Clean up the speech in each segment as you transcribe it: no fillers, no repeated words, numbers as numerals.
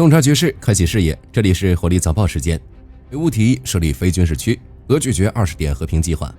洞察局势，开启视野。这里是火力早报时间。乌提设立非军事区，俄拒绝20点和平计划。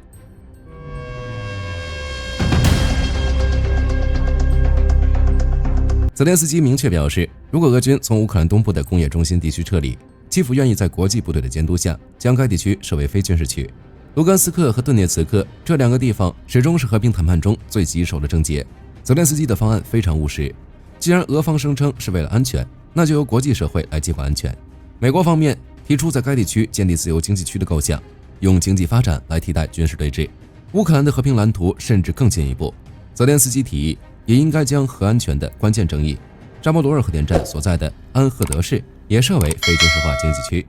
泽连斯基明确表示，如果俄军从乌克兰东部的工业中心地区撤离，基辅愿意在国际部队的监督下将该地区设为非军事区。卢甘斯克和顿涅茨克这2个地方始终是和平谈判中最棘手的症结。泽连斯基的方案非常务实，既然俄方声称是为了安全，那就由国际社会来接管安全。美国方面提出在该地区建立自由经济区的构想，用经济发展来替代军事对峙。乌克兰的和平蓝图甚至更进一步，泽连斯基提议也应该将核安全的关键争议扎波罗热核电站所在的安赫德市也设为非军事化经济区，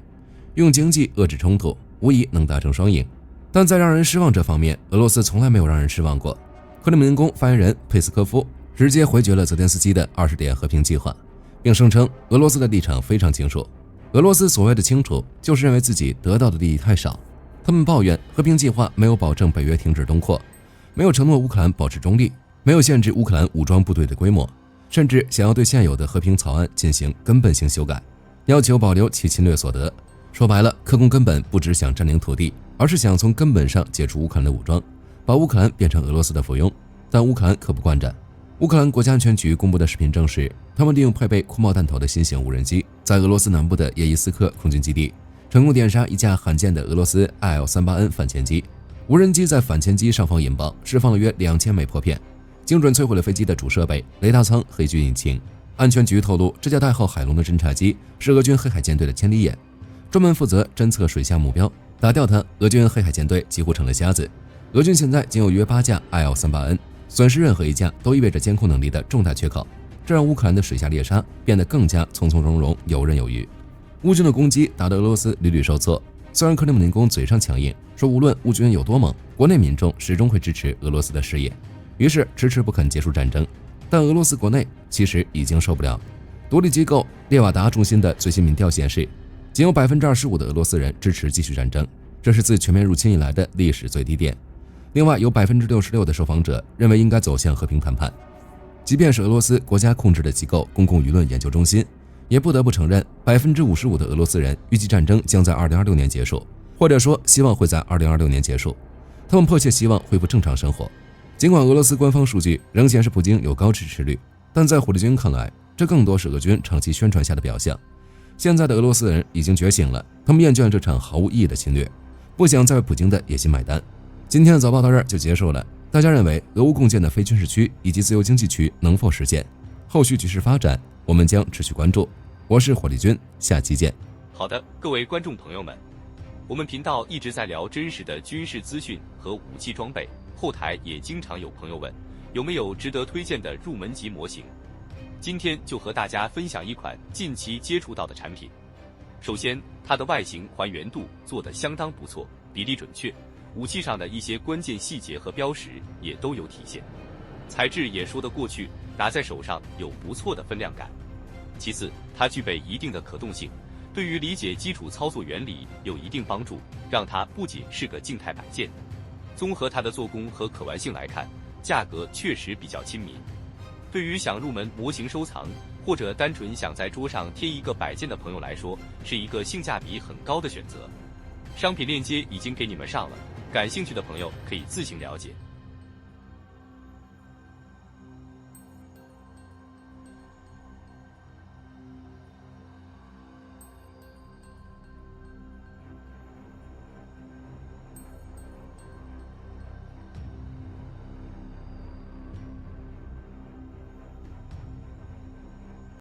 用经济遏制冲突，无疑能达成双赢。但在让人失望这方面，俄罗斯从来没有让人失望过。克里姆林宫发言人佩斯科夫直接回绝了泽连斯基的20点和平计划，并声称俄罗斯的立场非常清楚。俄罗斯所谓的清楚，就是认为自己得到的利益太少。他们抱怨和平计划没有保证北约停止东扩，没有承诺乌克兰保持中立，没有限制乌克兰武装部队的规模，甚至想要对现有的和平草案进行根本性修改，要求保留其侵略所得。说白了，克宫根本不只想占领土地，而是想从根本上解除乌克兰的武装，把乌克兰变成俄罗斯的附庸。但乌克兰可不惯着。乌克兰国家安全局公布的视频证实，他们利用配备空包弹头的新型无人机，在俄罗斯南部的叶伊斯克空军基地成功点杀一架罕见的俄罗斯 IL-38N 反潜机。无人机在反潜机上方引爆，释放了约2000枚破片，精准摧毁了飞机的主设备、雷达舱、黑军引擎。安全局透露，这架代号海龙的侦察机是俄军黑海舰队的千里眼，专门负责侦测水下目标。打掉它，俄军黑海舰队几乎成了瞎子。俄军现在仅有约8架 IL-38N， 损失任何一架都意味着监控能力的重大缺口，这让乌克兰的水下猎杀变得更加从从容容、游刃有余。乌军的攻击打得俄罗斯屡屡受挫，虽然克里姆林宫嘴上强硬说无论乌军有多猛，国内民众始终会支持俄罗斯的事业，于是迟迟不肯结束战争。但俄罗斯国内其实已经受不了。独立机构列瓦达中心的最新民调显示，仅有 25% 的俄罗斯人支持继续战争，这是自全面入侵以来的历史最低点。另外有 66% 的受访者认为应该走向和平谈判。即便是俄罗斯国家控制的机构公共舆论研究中心，也不得不承认 55% 的俄罗斯人预计战争将在2026年结束，或者说希望会在2026年结束。他们迫切希望恢复正常生活。尽管俄罗斯官方数据仍显示普京有高支持率，但在火力军看来，这更多是俄军长期宣传下的表象。现在的俄罗斯人已经觉醒了，他们厌倦了这场毫无意义的侵略，不想再为普京的野心买单。今天的早报到这儿就结束了。大家认为俄乌共建的非军事区以及自由经济区能否实现？后续局势发展，我们将持续关注。我是火力军，下期见。好的，各位观众朋友们，我们频道一直在聊真实的军事资讯和武器装备，后台也经常有朋友问，有没有值得推荐的入门级模型？今天就和大家分享一款近期接触到的产品。首先，它的外形还原度做得相当不错，比例准确，武器上的一些关键细节和标识也都有体现，材质也说得过去，拿在手上有不错的分量感。其次，它具备一定的可动性，对于理解基础操作原理有一定帮助，让它不仅是个静态摆件。综合它的做工和可玩性来看，价格确实比较亲民。对于想入门模型收藏，或者单纯想在桌上贴一个摆件的朋友来说，是一个性价比很高的选择。商品链接已经给你们上了，感兴趣的朋友可以自行了解。